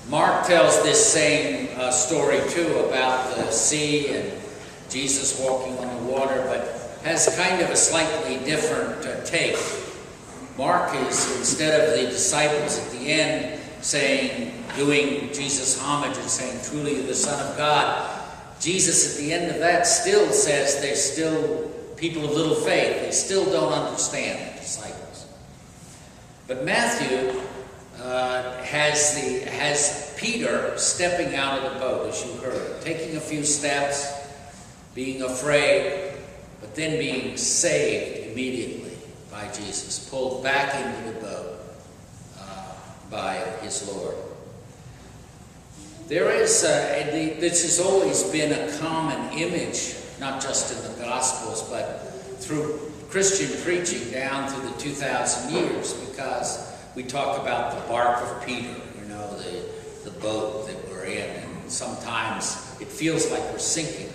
Mark tells this same story too about the sea and Jesus walking on the water, but has kind of a slightly different take. Mark is, instead of the disciples at the end doing Jesus homage and saying, truly you're the Son of God, Jesus at the end of that still says they're still people of little faith. They still don't understand, the disciples. But Matthew has Peter stepping out of the boat, as you heard, taking a few steps, being afraid, but then being saved immediately by Jesus, pulled back into the boat by his Lord. There is, this has always been a common image, not just in the Gospels, but through Christian preaching down through the 2,000 years, because we talk about the bark of Peter, the boat that we're in, and sometimes it feels like we're sinking.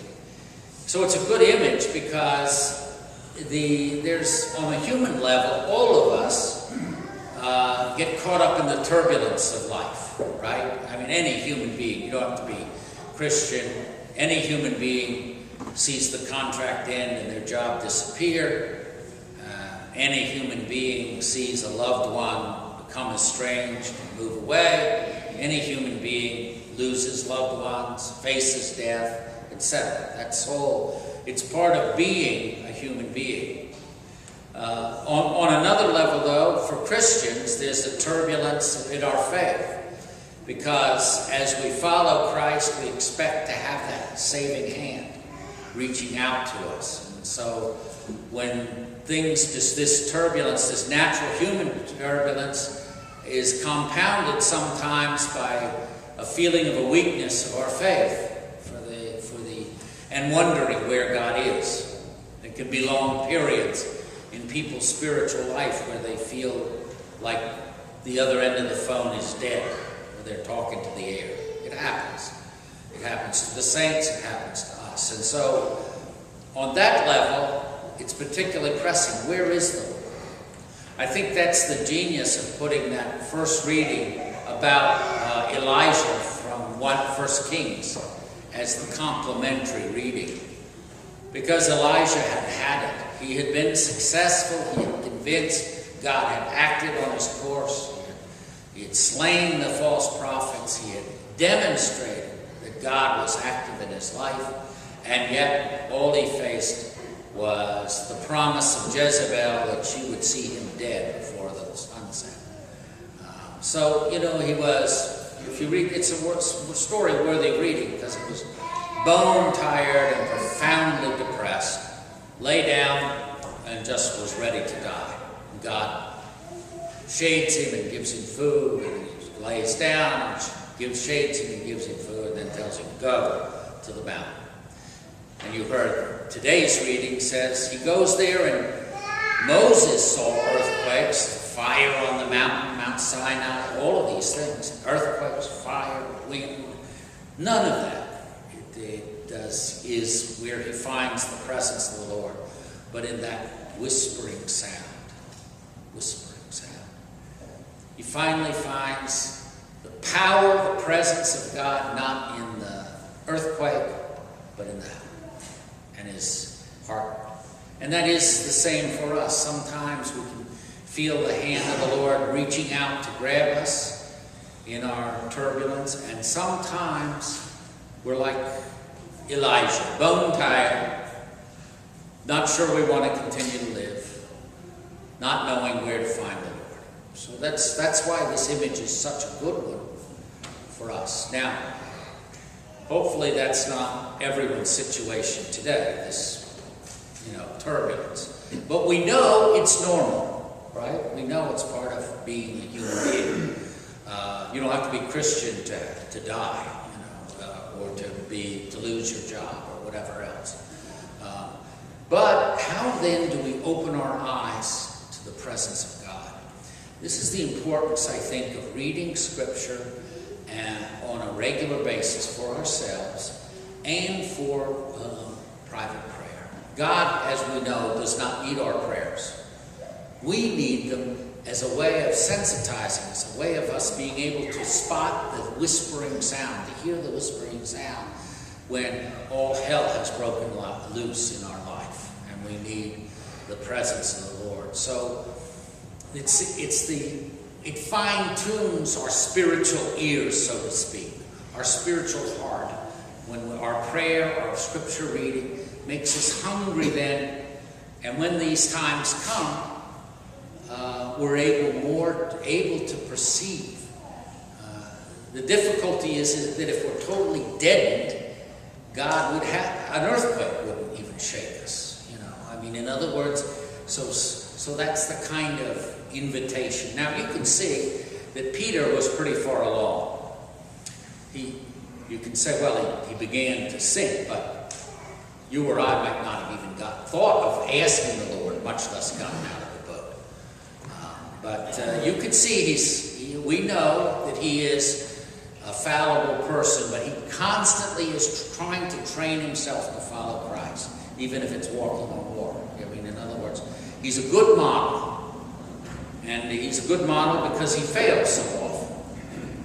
So it's a good image because there's, on a human level, all of us get caught up in the turbulence of life, right? I mean, any human being, you don't have to be Christian, any human being sees the contract end and their job disappear. Any human being sees a loved one become estranged and move away. Any human being loses loved ones, faces death, etc. That's all. It's part of being a human being. On another level, though, for Christians, there's a turbulence in our faith. Because as we follow Christ, we expect to have that saving hand reaching out to us. And so when this turbulence, this natural human turbulence, is compounded sometimes by a feeling of a weakness of our faith and wondering where God is. It can be long periods in people's spiritual life where they feel like the other end of the phone is dead, or they're talking to the air. It happens. It happens to the saints, it happens to us. And so, on that level, it's particularly pressing. Where is the Lord? I think that's the genius of putting that first reading about Elijah from 1 Kings as the complementary reading. Because Elijah had it. He had been successful. He had convinced God had acted on his course. He had slain the false prophets. He had demonstrated that God was active in his life. And yet, all he faced was the promise of Jezebel that she would see him dead before the sunset. He was, if you read, it's a story worthy of reading, because it was bone-tired and profoundly depressed, lay down and just was ready to die. And God shades him and gives him food, and he lays down and shades him and gives him food, and then tells him, go to the mountain. And you heard today's reading says he goes there, and Moses saw earthquakes, fire on the mountain, Mount Sinai, all of these things. Earthquakes, fire, wind. None of that is where he finds the presence of the Lord, but in that whispering sound. Whispering sound. He finally finds the power, the presence of God, not in the earthquake, but in that. And his heart. And that is the same for us. Sometimes we can feel the hand of the Lord reaching out to grab us in our turbulence, and sometimes we're like Elijah, bone-tired, not sure we want to continue to live, not knowing where to find the Lord. So that's why this image is such a good one for us. Now, hopefully that's not everyone's situation today, this, turbulence. But we know it's normal, right? We know it's part of being a human being. You don't have to be Christian to die, or to lose your job or whatever else. But how then do we open our eyes to the presence of God? This is the importance, I think, of reading Scripture and on a regular basis for ourselves and for private prayer. God, as we know, does not need our prayers. We need them as a way of sensitizing us, a way of us being able to spot the whispering sound, to hear the whispering sound when all hell has broken loose in our life and we need the presence of the Lord. So it fine-tunes our spiritual ears, so to speak, our spiritual heart. When our prayer, our scripture reading makes us hungry then, and when these times come, we're able to perceive. The difficulty is that if we're totally deadened, God would have an earthquake wouldn't even shake us. I mean, in other words, so that's the kind of invitation. Now you can see that Peter was pretty far along. You can say, well, he began to sink, but you or I might not have even thought of asking the Lord, much less gotten out of the boat. But you can see we know that he is a fallible person, but he constantly is trying to train himself to follow Christ, even if it's walking on water. I mean, in other words, he's a good model, and he's a good model because he fails so often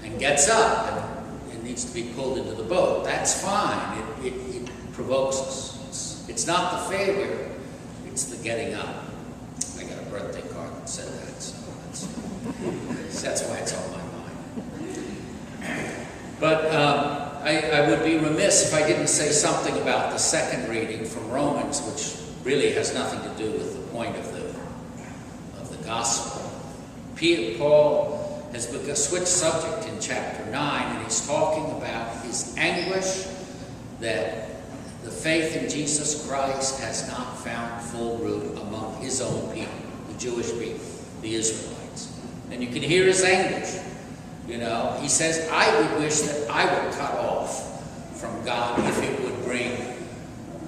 and gets up and needs to be pulled into the boat. That's fine. It provokes us. It's not the failure, it's the getting up. I got a birthday card that said that, so that's why it's on my mind. But I would be remiss if I didn't say something about the second reading from Romans, which really has nothing to do with the point of the gospel. Paul has switched subject in chapter 9, and he's talking about his anguish that the faith in Jesus Christ has not found full root among his own people, the Jewish people, the Israelites. And you can hear his anguish. He says, I would wish that I were cut off from God if it would bring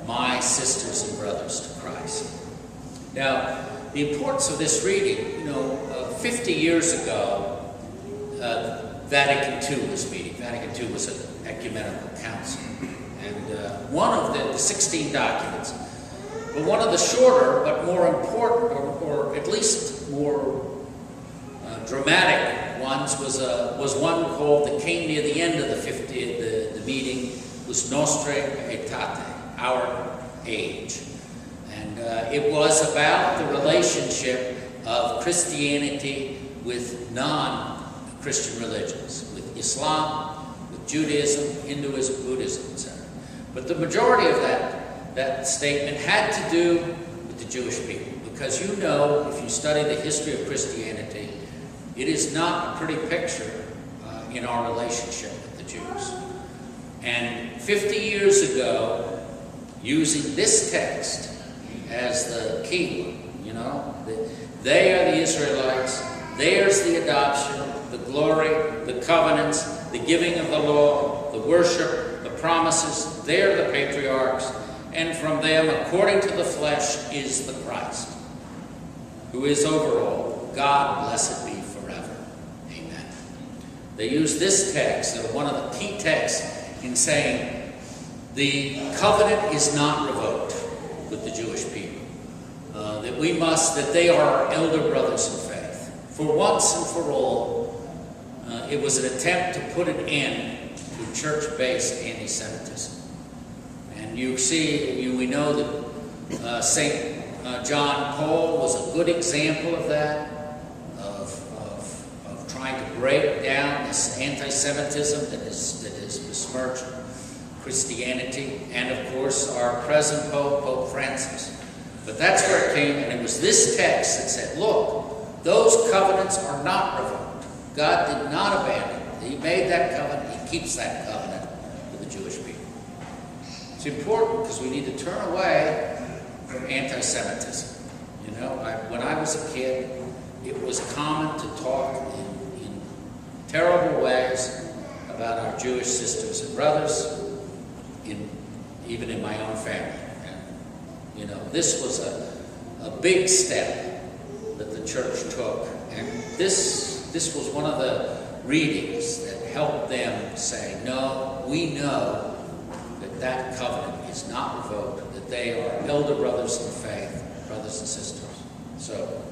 my sisters and brothers to Christ. Now, the importance of this reading, 50 years ago, Vatican II was meeting. Vatican II was an ecumenical council. And one of the 16 documents, but one of the shorter but more important, or at least more dramatic ones, was one called, that came near the end of the meeting, was Nostra Aetate, our age. And it was about the relationship of Christianity with non-Christian religions, with Islam, with Judaism, Hinduism, Buddhism, etc. But the majority of that statement had to do with the Jewish people, because if you study the history of Christianity, it is not a pretty picture in our relationship with the Jews. And 50 years ago, using this text as the key one, they are the Israelites, theirs the adoption, the glory, the covenants, the giving of the law, the worship, the promises, they're the patriarchs, and from them, according to the flesh, is the Christ, who is over all. God blessed be forever. Amen. They use this text, one of the key texts, in saying the covenant is not revoked with the Jewish people. That they are our elder brothers in faith. For once and for all, it was an attempt to put an end to church-based anti-Semitism. And we know that St. John Paul was a good example of that, of trying to break down this anti-Semitism that has besmirched Christianity, and of course our present Pope, Pope Francis. But that's where it came, and it was this text that said, look, those covenants are not revoked. God did not abandon them. He made that covenant. He keeps that covenant with the Jewish people. It's important because we need to turn away from anti-Semitism. When I was a kid, it was common to talk in terrible ways about our Jewish sisters and brothers, even in my own family. This was a big step that the church took, and this was one of the readings that helped them say, no, we know that covenant is not revoked, that they are elder brothers in the faith, brothers and sisters. So,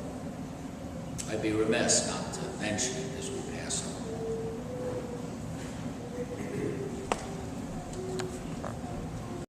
I'd be remiss not to mention it as